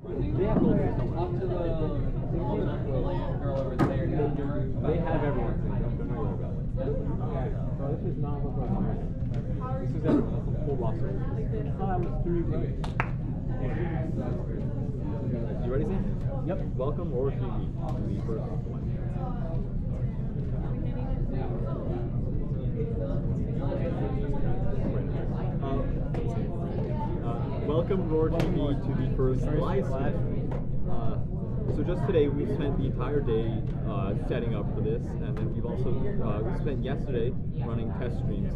They have both systems. Talk to the girl over there. They have everyone. Don't worry about it. Okay. So this is not what we're talking about. This is everyone. That's the full roster. That was 3 weeks. You ready, Sam? Yep. Welcome or TV to the first one. Welcome, Roar TV, to the first live stream So just today we spent the entire day setting up for this, and then we've also we spent yesterday running test streams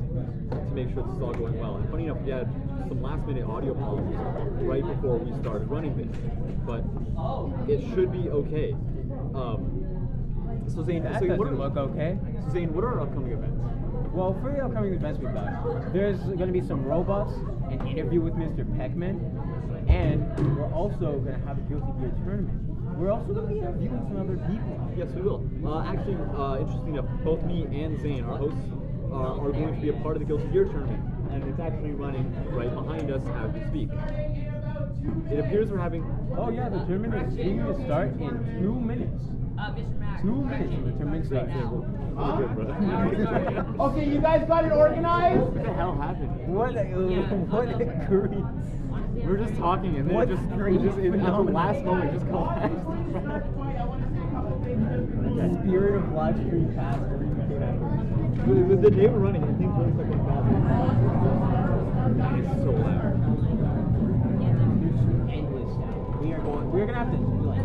to make sure this is all going well. And funny enough, we had some last-minute audio problems right before we started running this, but it should be okay. So Zane, That so doesn't what are, look okay. so Zane, what are our upcoming events? Well, for the upcoming events we've got, there's going to be some robots, an interview with Mr. Peckman, and we're also going to have a Guilty Gear tournament. We're also going to be interviewing some other people. Yes, we will. Actually, interesting enough, both me and Zane, our hosts, are going to be a part of the Guilty Gear tournament, and it's actually running right behind us as we speak. It appears we're having... Oh yeah, the tournament is due to start in 2 minutes. 2 minutes and the tournament starts. Okay, you guys got it organized? What the hell happened? What a great... We were just talking, and then What it just great at the phenomenon. last moment, it just collapsed. The spirit of live stream passed. The day we're running, and things really start getting bad. It's so loud. Endless sound. We're gonna have to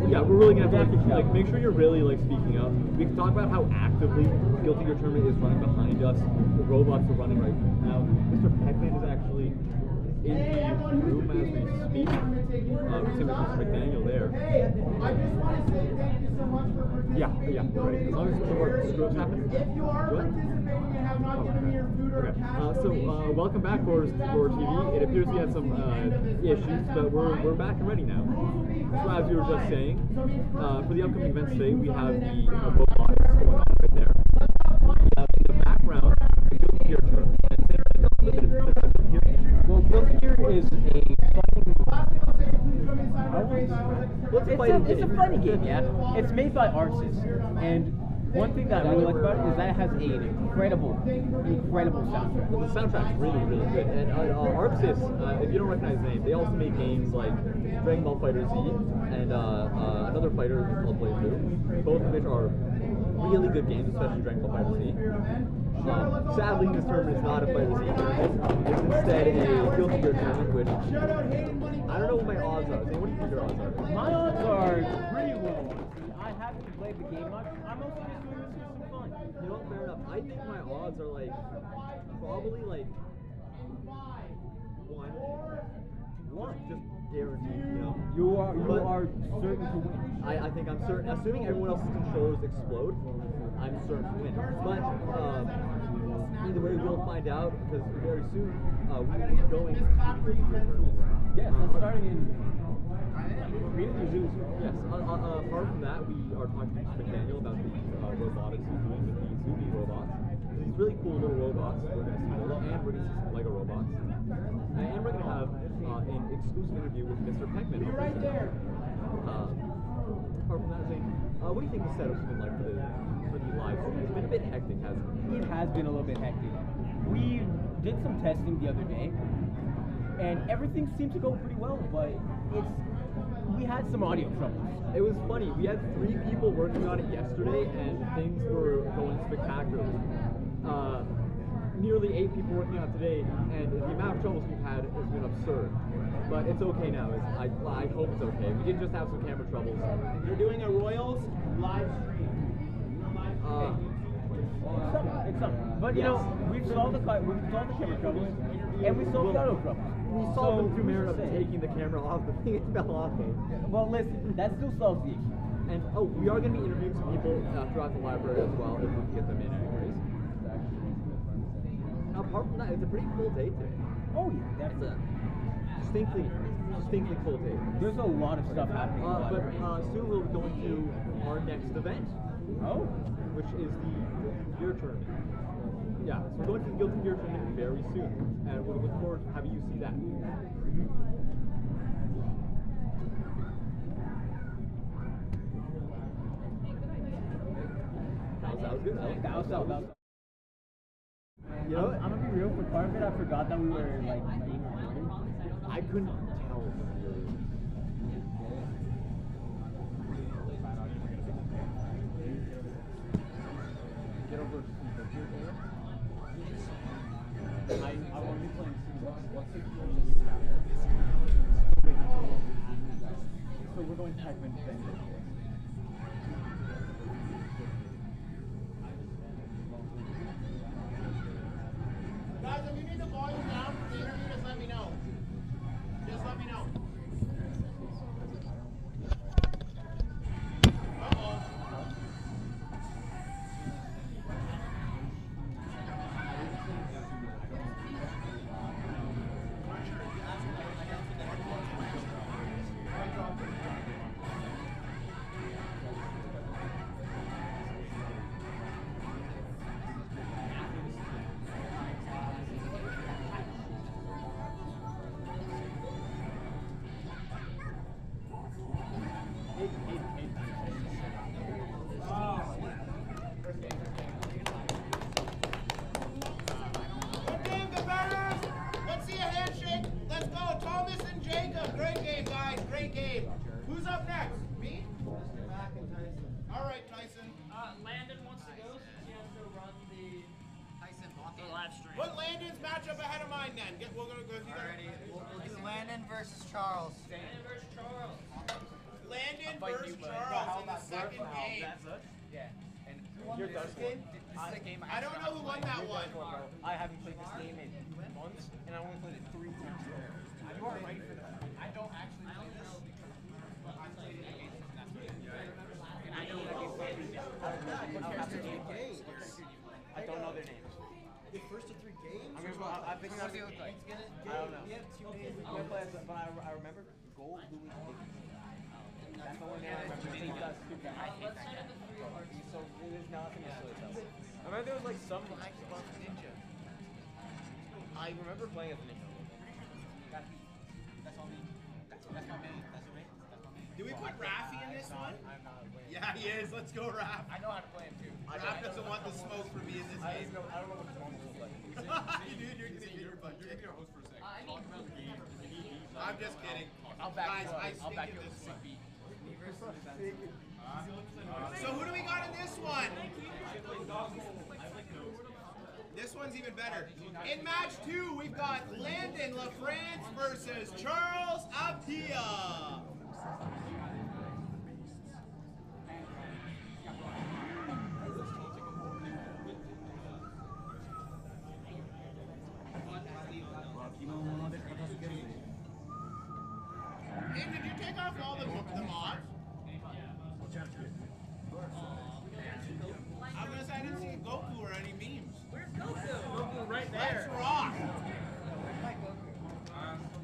Yeah, we're really gonna have to like make sure you're really like speaking up. We can talk about how actively Guilty Gear Tournament is running behind us. The robots are running right now. Mr. Peckman is actually in the room as we speak. Same with Mr. McDaniel there. Hey, I just want to say thank you so much for participating. Yeah, right. As long as no more screws happen. If you are Go ahead. participating and have not given me your food or Okay. cash, Welcome back for TV. It appears we had some issues, but we're back and ready now. So as you were just saying, for the upcoming events today, we have the robot that's going on right there. We have in the background the Guilty Gear tournament. Well, Guilty Gear is a fighting... It's a funny game, yeah. It's made by Arxis, and one thing that I really like about it is that it has an incredible soundtrack. Well, the soundtrack's really, really good. And Arxis, if you don't recognize the name, they also make games like Dragon Ball Fighter Z and another fighter called Blade Blue, both of which are really good games, especially Dragon Ball Fighter Z. Sadly, this tournament is not a Fighter Z tournament. It's instead a Guilty Gear tournament, which I don't know what my odds are. What do you think your odds are? My odds are pretty low. I haven't played the game much. I'm also just doing this for some fun. You know, fair enough. I think my odds are like probably like one, just guaranteed. You know, You are certain to win. I think I'm certain. Assuming everyone else's controllers explode, I'm certain to win. But either way, we'll find out because very soon we will be going to the tournament. Yes, that's starting in really soon. Yes. Apart from that, we are talking to Mr. McDaniel about the robotics he's doing with the Zubi robots. These really cool little robots. We're going to see Lego, and we're going to see some Lego robots. And we're going to have an exclusive interview with Mr. Peckman. right there. Apart from that, Zane, what do you think the setup's been like for the live stream? It's been a bit hectic, hasn't it? It has been a little bit hectic. We did some testing the other day, and everything seemed to go pretty well, but we had some audio troubles. It was funny. We had 3 people working on it yesterday, and things were going spectacularly. Nearly 8 people working on it today, and the amount of troubles we've had has been absurd. But it's okay now. I hope it's okay. We did just have some camera troubles. You're doing a Royals live stream. It's something. But you know, we've solved the camera troubles, and we solved the audio troubles. We solved them through merit of taking the camera off the thing it fell off of. Well, listen, that still solves the issue. And we are going to be interviewing some people throughout the library as well, if we can get them in anyways. Apart from that, it's a pretty full day today. Oh yeah, It's a distinctly full day. There's a lot of stuff happening. in the But library. soon we'll be going to our next event, Oh. which is the Guilty Gear tournament. Yeah, so we're going to the Guilty Gear tournament very soon, and we're looking forward to having you see that. That was good. I like that. That was. You know, I'm gonna be real. For part of it, I forgot that we were like being recorded. I couldn't tell. Get over to I want to be playing so we're going to Pac-Man defended. Guys, if you need the volume down for the interview, just let me know. Just let me know. Uh-oh. Good game, the betters. Let's see a handshake. Let's go. Thomas and Jacob. Great game, guys. Great game. Who's up next? Me? All right, Tyson. Landon wants to go since he has to run the live stream. Put Landon's matchup ahead of mine then. We're gonna go. We'll do Landon versus Charles. Landon versus Charles. Landon versus Charles in the second game. Yeah. And This game? This is a game I don't know who won that one. I haven't played this game in months, and I only played it 3 times. You are ready for that. I don't actually play this. But I played it against him. That's what it is. And I know I don't know their names. The first of 3 games? I'm thinking What does he look like? I don't know. We have 2 games. But I remember Gold Louis Higgins. That's the one name I remember. I hate that guy. He's so there's nothing to really tell. I remember there was like some ninja. I remember playing as a ninja. That's all me. That's my main. That's the main. That's my main. Do we put Rafi in this one? I'm not playing. Yeah, he is. Let's go, Raph. I know how to play him too. Raph doesn't want the smoke from me in this I game. don't know what his normal looks like. Dude, you're gonna get your butt kicked. host for a second. I'm just kidding. I'll back Guys, you up. I I'll back stink you in up this with one. beat. So who do we got in this one? This one's even better. In match 2, we've got Landon LaFrance versus Charles Apia. Hey, did you take off all the mods? I was gonna say I didn't see Goku or any memes. Where's Goku? Goku right Let's there. rock!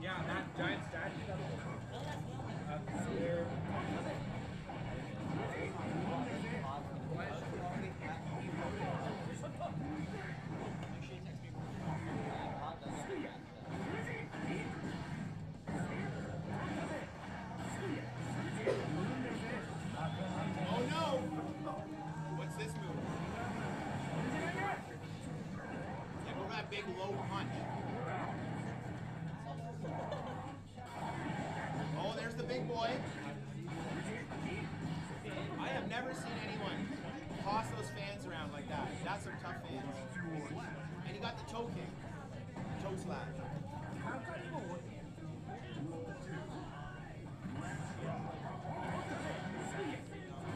Yeah, that giant statue. Here. Oh no! What's this move? Yeah, go that big low punch. Oh, there's the big boy. I have never seen anyone toss those fans around like that. That's some tough fans. And he got the toe kick. Toe slap.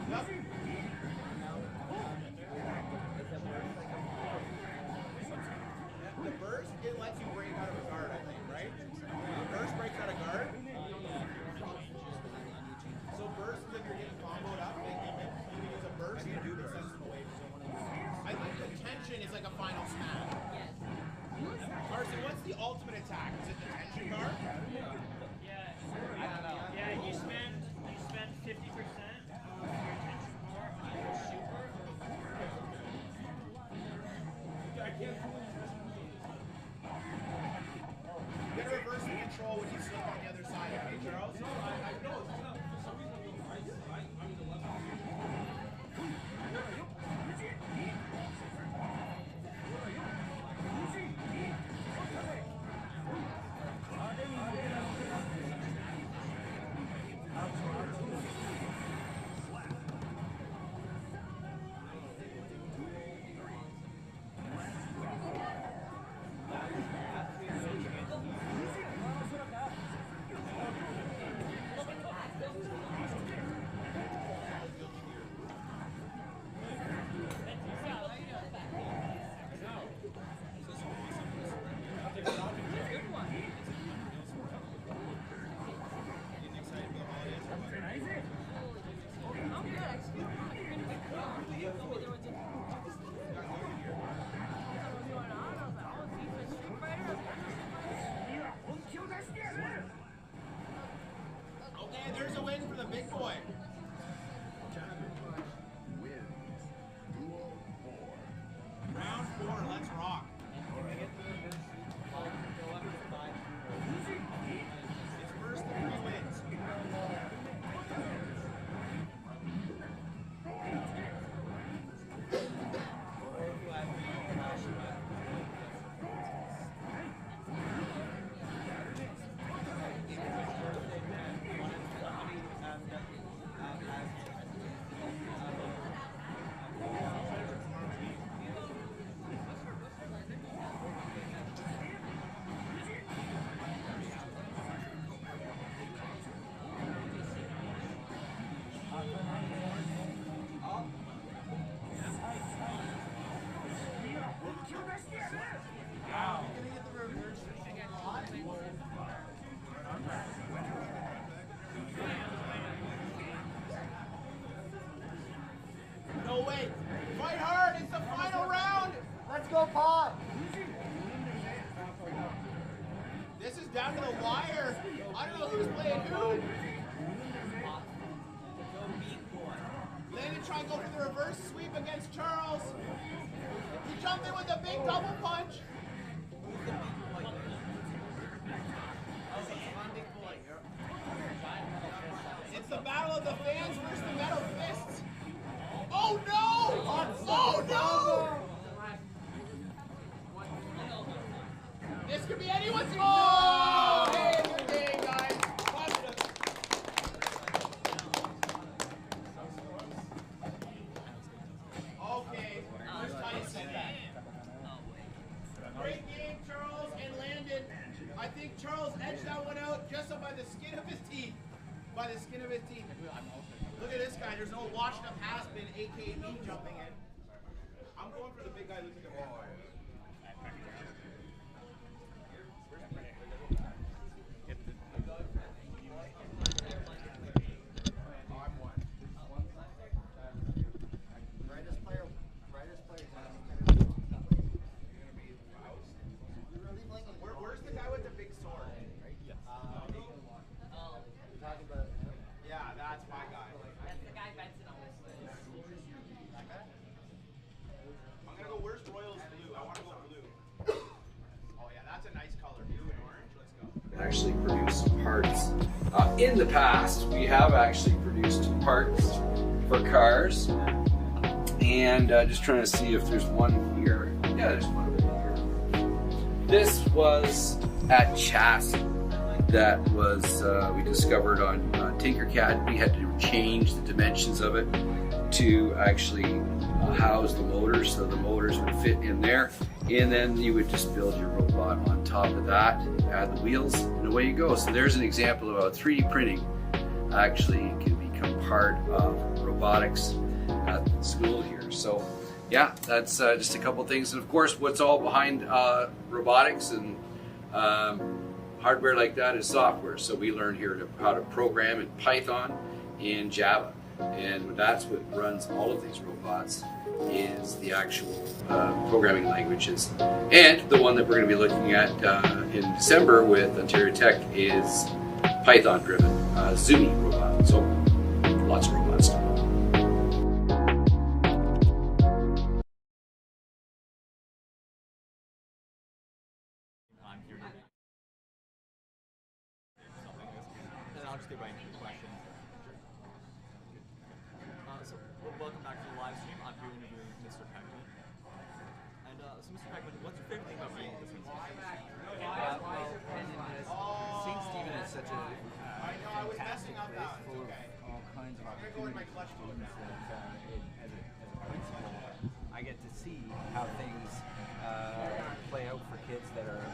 Yep. The burst, it lets you break out of a guard, I think, right? The burst breaks out of guard. So burst is if you're getting comboed up, you can use a burst and do the sensible way. I think the tension is like a final smash. Carson, what's the ultimate attack? Is it the tension guard? Yeah. I don't know. Yeah, you spend 50% of your attention bar on your super. You gotta reverse the control when you slip on the other side, okay, Charles? No, I know it's not. For some reason, I'm on the right side. I'm in the left side. Let's go, Pod! This is down to the wire. I don't know who's playing who. Landon try and go for the reverse sweep against Charles. He jumped in with a big double punch. It's the battle of the fans versus the metal fists. Oh no! Oh no! This could be anyone's. Oh! Hey, good game, guys. Positive. Okay, where's Tyson? Great game, Charles and Landon. I think Charles edged that one out just by the skin of his teeth. By the skin of his teeth. Look at this guy. There's no washed up has-been, aka me, jumping in. I'm going for the big guy losing the ball. Where's the guy with the big sword? Yeah, that's my guy. That's the guy Benson on this list. I'm gonna go. Where's Royals blue? I want to go blue. Oh yeah, that's a nice color. Blue and orange. Let's go. Actually produce parts. In the past, we have actually produced parts for cars, and just trying to see if there's one here. Yeah, there's one over here. This was at Chassis. That was we discovered on Tinkercad. We had to change the dimensions of it to actually house the motors, so the motors would fit in there, and then you would just build your robot on top of that, add the wheels, and away you go. So there's an example of how 3D printing actually can become part of robotics at the school here. So yeah, that's just a couple things, and of course what's all behind robotics and hardware like that is software. So we learn here how to program in Python and Java, and that's what runs all of these robots is the actual programming languages. And the one that we're going to be looking at in December with Ontario Tech is Python driven Zumi robot. So lots of robots. I'll just get right into the question. Welcome back to the live stream. I'm here interviewing Mr. Peckman. And so, Mr. Peckman, what's your favorite thing about being at this St. Stephen is such a fantastic place full of all kinds of opportunities for students that as a principal, I get to see how things play out for kids that are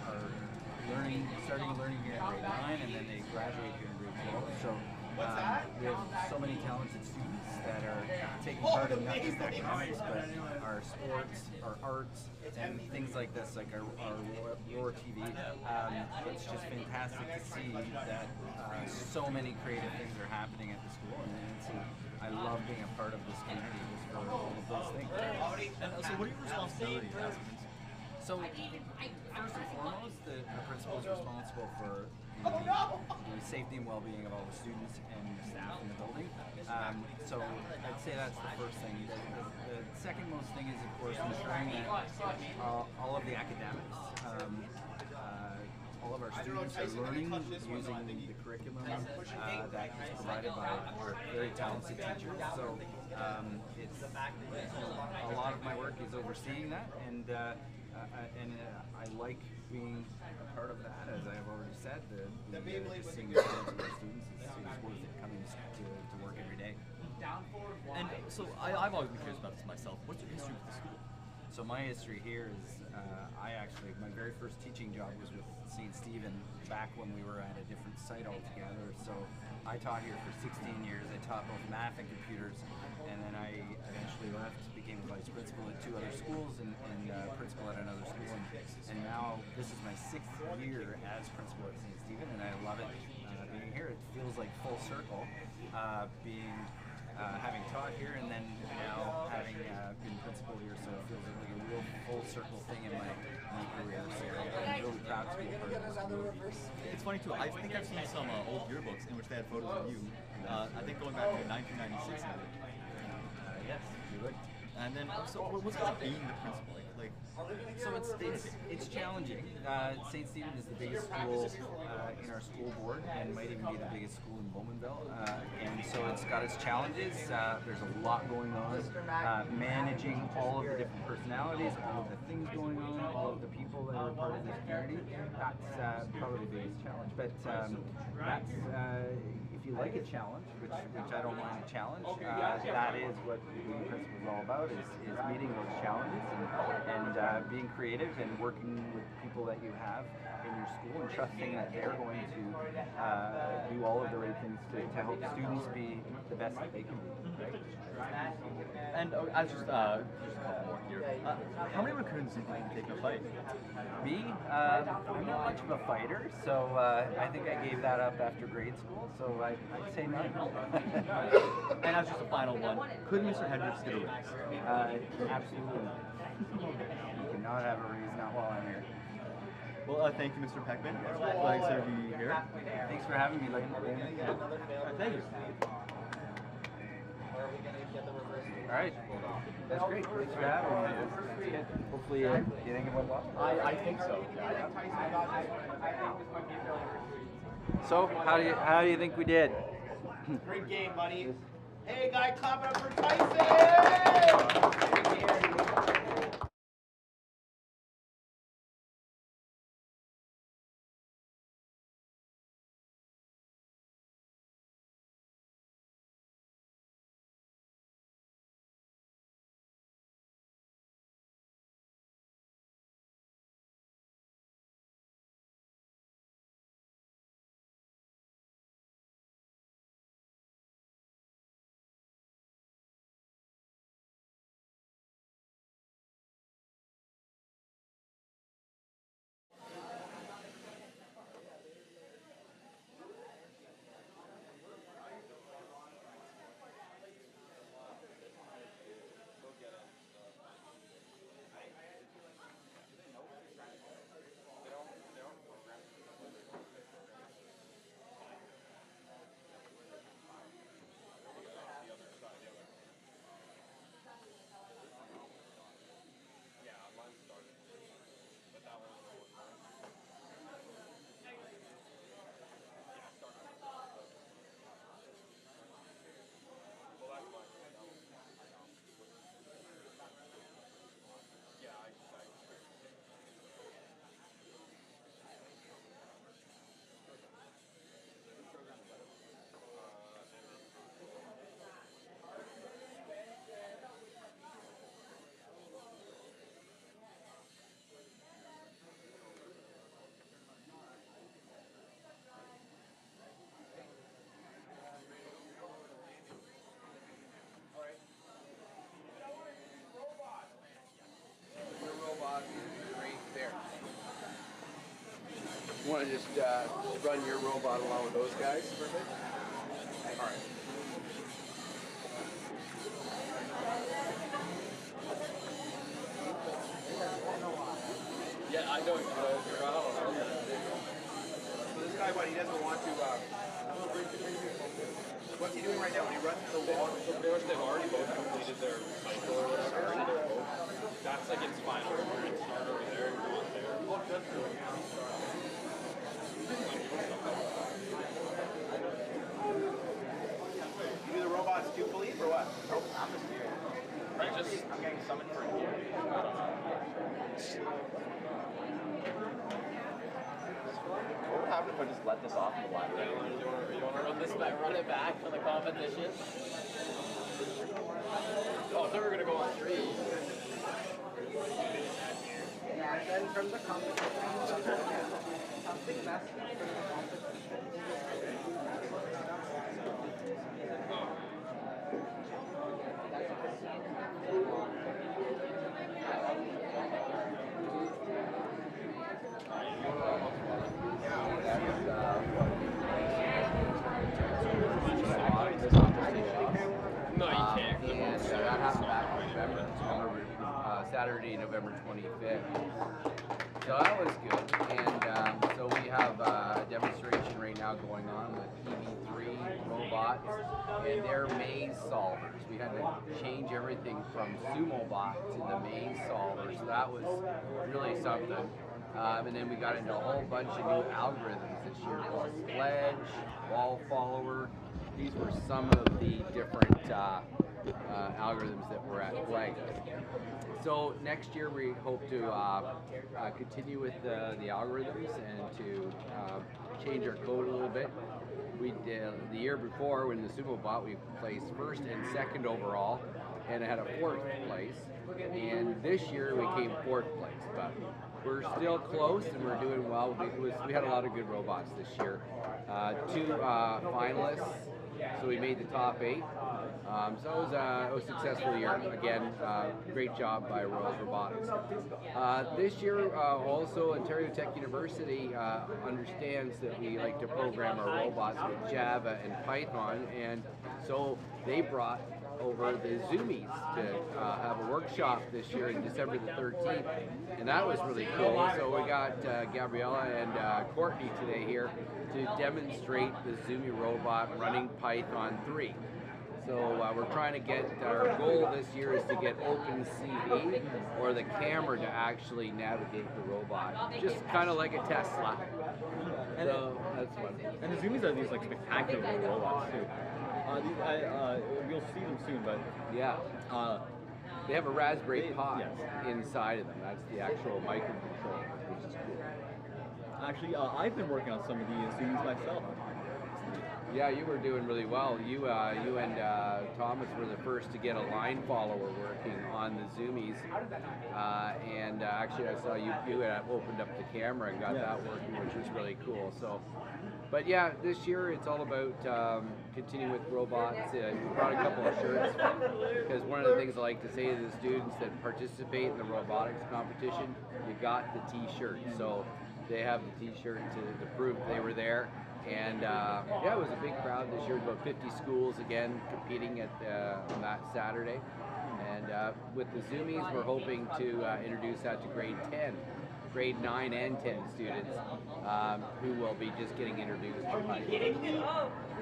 starting learning here in grade 9, and then they graduate here in grade 12. So we have so many talented students that are taking part in not just academics, but our sports, our arts, and things like this, like our Roar TV. It's just fantastic to see that so many creative things are happening at the school, and I love being a part of this community just for all of those things. And so what are your responsibilities as a principal? So, first and foremost, the principal is responsible for the safety and well-being of all the students and staff in the building. So, I'd say that's the first thing. The second most thing is, of course, ensuring that all of the academics, all of our students are learning using the curriculum that is provided by our very talented teachers. So, it's a lot of my work is overseeing that, and I like being a part of that, as I have already said. Just seeing the results of our students is worth it coming to work every day. And so I've always been curious about this myself. What's your history with the school? So my history here is, my very first teaching job was with St. Stephen back when we were at a different site altogether. So I taught here for 16 years. I taught both math and computers, and then I eventually left, became a vice principal at 2 other schools and principal at another school. And now this is my 6th year as principal at St. Stephen, and I love it being here. It feels like full circle, having taught here and then now having been principal here, so it feels like a real full circle thing in my career. So I'm really proud to be a part of this. It's funny too. I think I've seen some old yearbooks in which they had photos of you. I think going back to 1996. Yes, you would. And then, so what's it like being the principal? So it's challenging. St. Stephen is the biggest school in our school board and might even be the biggest school in Bowmanville. And so it's got its challenges. There's a lot going on. Managing all of the different personalities, all of the things going on, all of the people that are a part of this community. That's probably the biggest challenge. But that's if you like a challenge, which I don't mind a challenge, that is what being the principal is all about, is meeting those challenges and being creative and working with the people that you have in your school and trusting that they're going to do all of the right things to help students be the best that they can be. And I just a couple more here. How many raccoons do you think you can take in a fight? Me? I'm not much of a fighter, so I think I gave that up after grade school, so I'd say none. And as just a final one, could Mr. Hendricks get a raise? Absolutely not. You cannot have a raise, not while I'm here. Well, thank you, Mr. Peckman. Glad to have you here. Thanks for having me, Lane. Thank you. All right. That's great. Thanks for having me. Hopefully, you think it went well? I think so. So, how do you think we did? Great game, buddy. Hey, guy, clap it up for Tyson! You want to just run your robot along with those guys? Perfect. All right. Yeah, I know. This guy, what he doesn't want to. What's he doing right now when he runs to the wall? So pretty much they've already both completed their cycle or whatever. That's like its final where it's hard over there and not there. You do the robots too, Philippe, or what? Nope, I'm just here. I'm getting summoned for a year. What would happen if I just let this off in the line? You want to run this back, run it back for the competition? Oh, I thought we were going to go on 3. Yeah, and then from the competition, something less from the competition. No, you can't. Yeah, so that happened back in November. Saturday, November 25th. So that was good. And so we have a demonstration right now going on with EV3 robots and their maze solvers. We had to change everything from SumoBot to the maze solver, so that was really something. And then we got into a whole bunch of new algorithms this year. Sledge, Wall Follower. These were some of the different algorithms that were at play. So next year we hope to continue with the algorithms and to change our code a little bit. We did the year before when the SumoBot we placed first and second overall, and I had a fourth place. And this year we came fourth place, but we're still close and we're doing well. We had a lot of good robots this year. 2 finalists, so we made the top 8. So it was a successful year. Again, great job by Royals Robotics. This year, also Ontario Tech University understands that we like to program our robots with Java and Python, and so they brought over the Zoomies to have a workshop this year in December the 13th, and that was really cool. So we got Gabriella and Courtney today here to demonstrate the Zoomie robot running Python 3. So we're trying to get, our goal this year is to get OpenCV or the camera to actually navigate the robot, just kind of like a Tesla. So that's fun. And the Zoomies are these like spectacular little robots too. You'll see them soon, but yeah, they have a Raspberry Pi yes. inside of them. That's the actual microcontroller, which is cool. Actually, I've been working on some of these Zoomies myself. Yeah, you were doing really well. You and Thomas were the first to get a line follower working on the Zoomies, and actually I saw you had opened up the camera and got that working, which was really cool. So, but yeah, this year it's all about continuing with robots. We brought a couple of shirts because one of the things I like to say to the students that participate in the robotics competition, you got the T-shirt. So they have the T-shirt to prove they were there. And yeah, it was a big crowd this year, about 50 schools again competing on that Saturday. And with the Zoomies, we're hoping to introduce that to grade 9 and 10 students who will be just getting introduced to Python.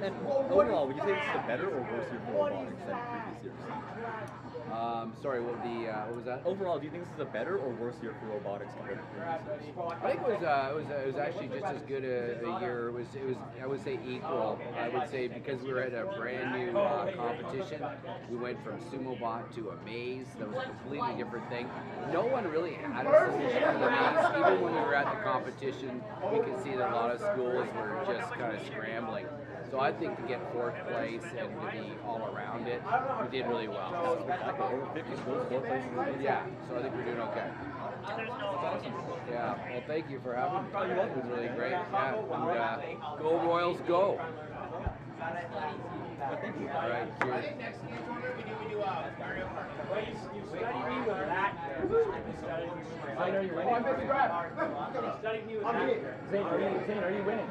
And overall, would you say this is a better or worse year for robotics than previous years? Sorry, what was that? Overall, do you think this is a better or worse year for robotics compared to previous years? I think it was actually just as good a year. It was I would say equal. I would say because we were at a brand new competition, we went from SumoBot to a maze. That was a completely different thing. No one really had a solution for the maze. Even when we were at the competition, we could see that a lot of schools were just kind of scrambling. So I think to get fourth place and to be all around it, we did really well. Over 50 schools, 4 places. Yeah, so I think we're doing okay. Yeah, well, thank you for having me. It was really great. Yeah, and go Royals, go! All right, cheers. Zane, are you winning? Zane, are you winning?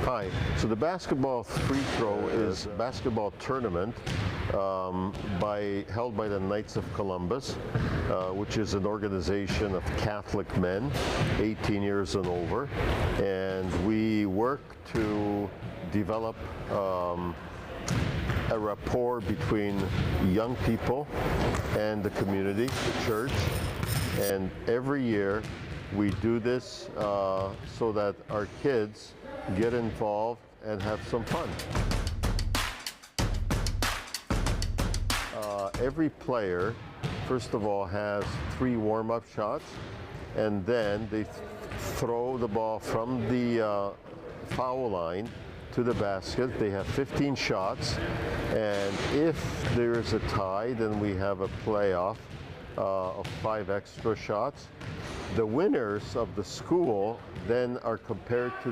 Hi. So the basketball free throw is a basketball tournament held by the Knights of Columbus, which is an organization of Catholic men, 18 years and over. And we work to develop a rapport between young people and the community, the church. And every year We do this so that our kids get involved and have some fun. Every player, first of all, has 3 warm-up shots, and then they throw the ball from the foul line to the basket. They have 15 shots, and if there is a tie, then we have a playoff of 5 extra shots. The winners of the school then are compared to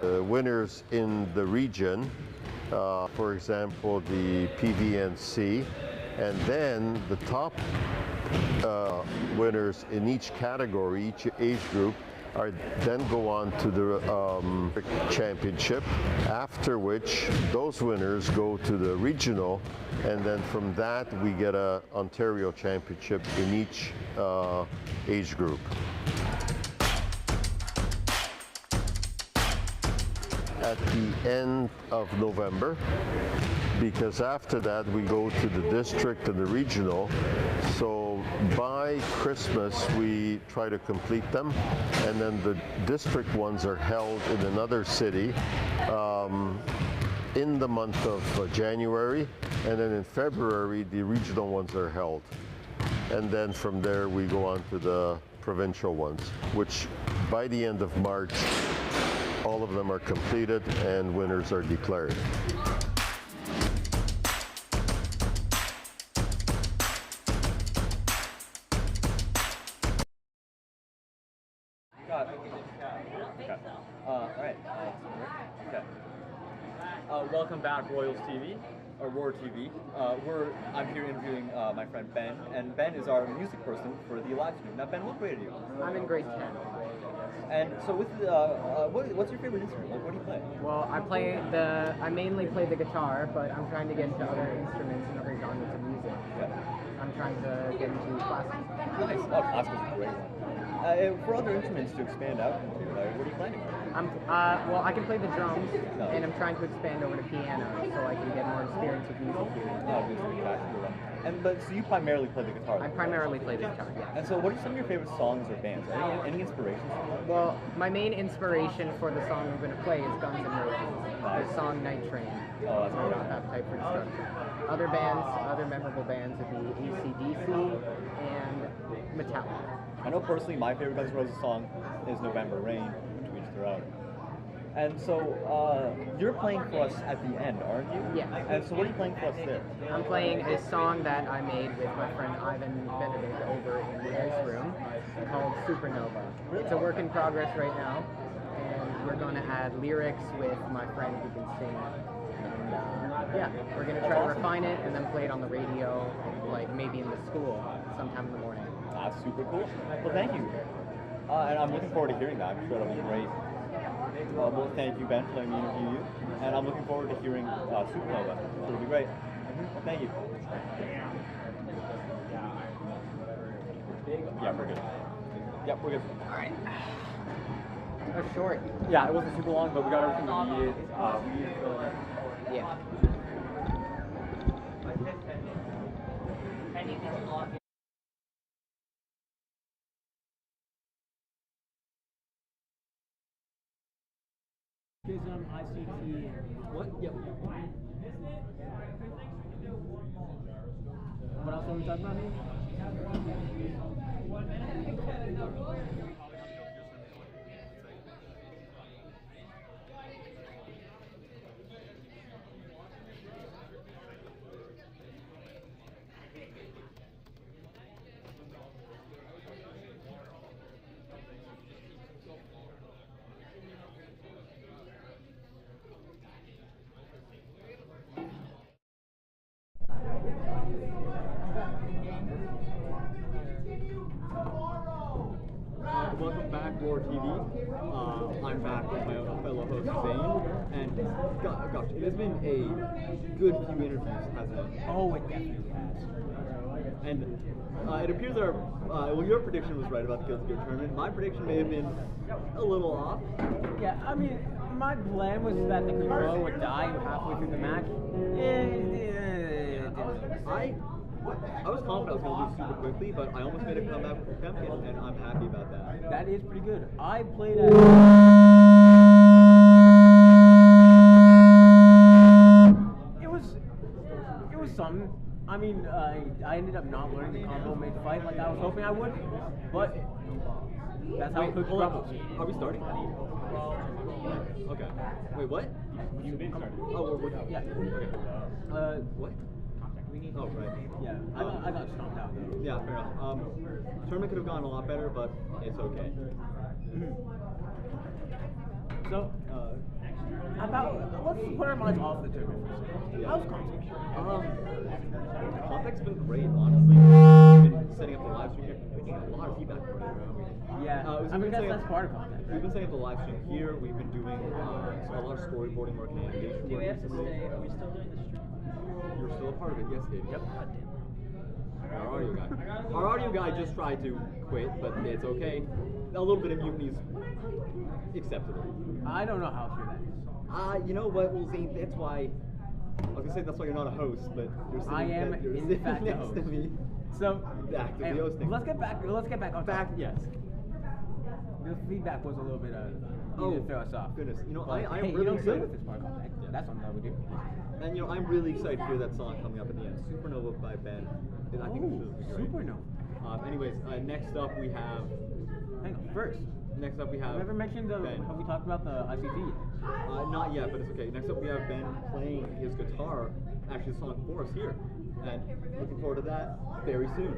the winners in the region, for example, the PVNC, and then the top winners in each category, each age group, are then go on to the championship, after which those winners go to the regional, and then from that we get a Ontario championship in each age group. At the end of November, because after that we go to the district and the regional. So by Christmas we try to complete them, and then the district ones are held in another city in the month of January, and then in February the regional ones are held. And then from there we go on to the provincial ones, which by the end of March all of them are completed and winners are declared. Welcome back, Royals TV, or Roar TV. I'm here interviewing my friend Ben, and Ben is our music person for the live stream. Now, Ben, what grade are you? I'm in grade 10. And so, with what's your favorite instrument? Like, what do you play? Well, I mainly play the guitar, but I'm trying to get into other instruments and other genres of music. Yeah. I'm trying to get into classical. Nice. Oh, classical's a great one. For other instruments to expand out into, what are you planning? Well, I can play the drums, and I'm trying to expand over to piano, so I can get more experience with music here. But so you primarily play the guitar? I primarily play the guitar, yeah. And so what are some of your favorite songs or bands? Any inspirations from them? Well, my main inspiration for the song I'm going to play is Guns N' Roses. The song Night Train. Oh, that's great. Appetite for Destruction. Other bands, other memorable bands would be AC/DC and Metallica. I know personally my favorite Guns N' Roses song is November Rain, which we just threw out. And so, you're playing for us at the end, aren't you? Yeah. And so what are you playing for us there? I'm playing a song that I made with my friend Ivan Benedict over in his room called Supernova. It's a work in progress right now, and we're going to add lyrics with my friend who can sing. And yeah, we're going to try to refine it and then play it on the radio, like maybe in the school sometime in the morning. Super cool. Well, thank you. And I'm looking forward to hearing that. I'm sure it'll be great. Well, thank you, Ben, for letting me interview you. And I'm looking forward to hearing Supernova. It'll be great. Thank you. Yeah, we're good. Yep, we're good. All right. Oh, short. Yeah, it wasn't super long, but we got everything we needed. Yeah. ICT. What? Yep. What else are we talking about here? Welcome back, Roar TV. I'm back with my fellow host, Zane. And gosh, it has been a good few interviews, hasn't it? Oh, it definitely has. And it appears that well, your prediction was right about the Guilty Gear tournament. My prediction may have been a little off. Yeah, I mean, my plan was that the controller would die halfway through the match. I was confident I was going to lose super quickly, but I almost made a comeback with Potemkin, and I'm happy about that. That is pretty good. I played at. It was something. I mean, I ended up not learning the combo mid fight like I was hoping I would, but that's how Cookie crumbles. Are we starting? Okay. Wait, what? Oh, we're yeah. Okay. What? Oh, right. Yeah, I got stomped out though. Yeah, fair enough. Tournament could have gone a lot better, but it's okay. So, let's put our minds off the tournament for a second. Yeah. How's Contact? Contact's been great, honestly. We've been setting up the live stream here. We get a lot of feedback from it. Yeah, I mean, that's part of Contact. We've been setting up the live stream here. We've been doing a lot of storyboarding work and animation Do work we have to recently. stay? Are we still doing the stream? You're still a part of it, yes, Dave. Yep. God Our audio guy. Our audio guy just tried to quit, but it's okay. A little bit of mutiny is acceptable. I don't know how true that is. You know what? Well, Zane, that's why. I was gonna say that's why you're not a host, but you're sitting, I am you're in sitting fact next a host. to me. So, Actively hey, hosting. let's get back on Back, topic. yes. The feedback was a little bit Oh, throw us off. goodness. You know, But, I'm hey, really you don't deal excited. with this part of Contact. Yeah. That's something that we do. And you know, I'm really excited to hear that song coming up at the end, Supernova by Ben. I think it's really great. Supernova. Anyways, next up we have. Hang on, first. Next up we have. Have we ever mentioned Ben. have we talked about the ICT yet? Not yet, but it's okay. Next up we have Ben playing his guitar, actually the song for us here. And looking forward to that very soon.